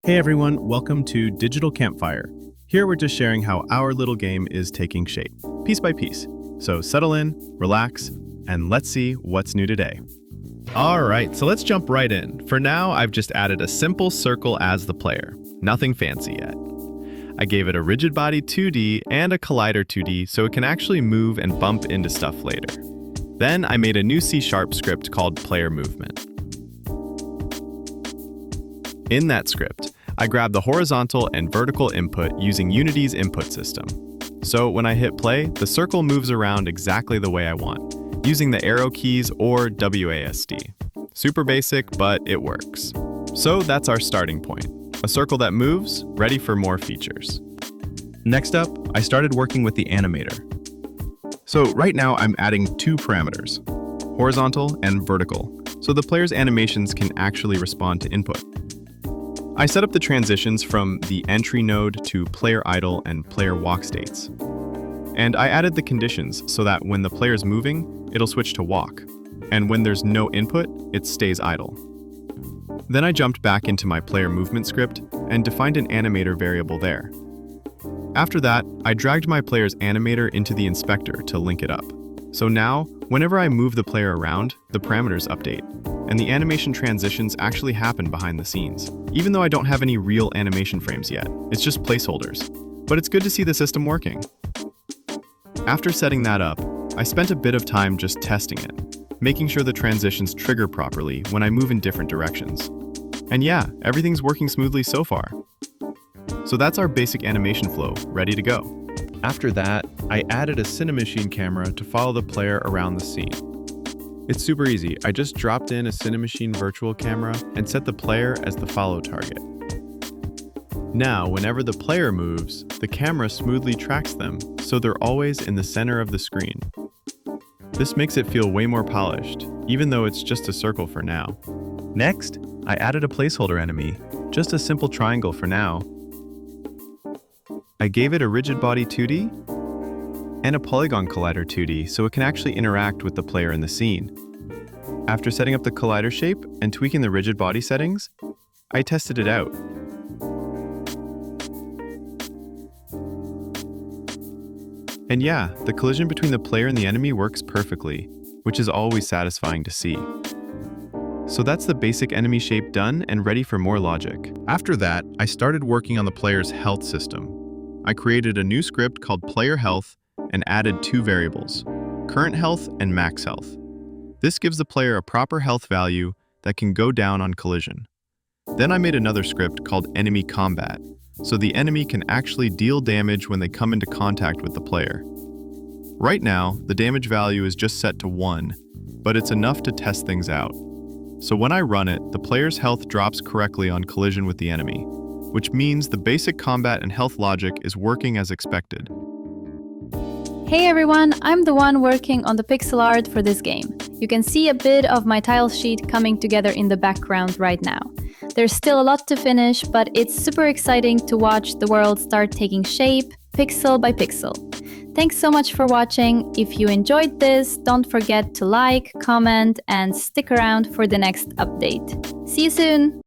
Hey everyone, welcome to Digital Campfire. Here we're just sharing how our little game is taking shape, piece by piece. So settle in, relax, and let's see what's new today. All right, so let's jump right in. For now, I've just added a simple circle as the player. Nothing fancy yet. I gave it a rigid body 2D and a collider 2D so it can actually move and bump into stuff later. Then I made a new C# script called player movement. In that script, I grabbed the horizontal and vertical input using Unity's input system. So when I hit play, the circle moves around exactly the way I want, using the arrow keys or WASD. Super basic, but it works. So that's our starting point. A circle that moves, ready for more features. Next up, I started working with the animator. So right now I'm adding two parameters, horizontal and vertical, so the player's animations can actually respond to input. I set up the transitions from the entry node to player idle and player walk states. And I added the conditions so that when the player's moving, it'll switch to walk. And when there's no input, it stays idle. Then I jumped back into my player movement script and defined an animator variable there. After that, I dragged my player's animator into the inspector to link it up. So now, whenever I move the player around, the parameters update, and the animation transitions actually happen behind the scenes. Even though I don't have any real animation frames yet, it's just placeholders. But it's good to see the system working. After setting that up, I spent a bit of time just testing it, making sure the transitions trigger properly when I move in different directions. And yeah, everything's working smoothly so far. So that's our basic animation flow, ready to go. After that, I added a Cinemachine camera to follow the player around the scene. It's super easy. I just dropped in a Cinemachine virtual camera and set the player as the follow target. Now, whenever the player moves, the camera smoothly tracks them, so they're always in the center of the screen. This makes it feel way more polished, even though it's just a circle for now. Next, I added a placeholder enemy, just a simple triangle for now. I gave it a rigid body 2D and a polygon collider 2D so it can actually interact with the player in the scene. After setting up the collider shape and tweaking the rigid body settings, I tested it out. And yeah, the collision between the player and the enemy works perfectly, which is always satisfying to see. So that's the basic enemy shape done and ready for more logic. After that, I started working on the player's health system. I created a new script called player health and added two variables, current health and max health. This gives the player a proper health value that can go down on collision. Then I made another script called enemy combat, so the enemy can actually deal damage when they come into contact with the player. Right now, the damage value is just set to 1, but it's enough to test things out. So when I run it, the player's health drops correctly on collision with the enemy, which means the basic combat and health logic is working as expected. Hey everyone, I'm the one working on the pixel art for this game. You can see a bit of my tile sheet coming together in the background right now. There's still a lot to finish, but it's super exciting to watch the world start taking shape, pixel by pixel. Thanks so much for watching. If you enjoyed this, don't forget to like, comment, and stick around for the next update. See you soon!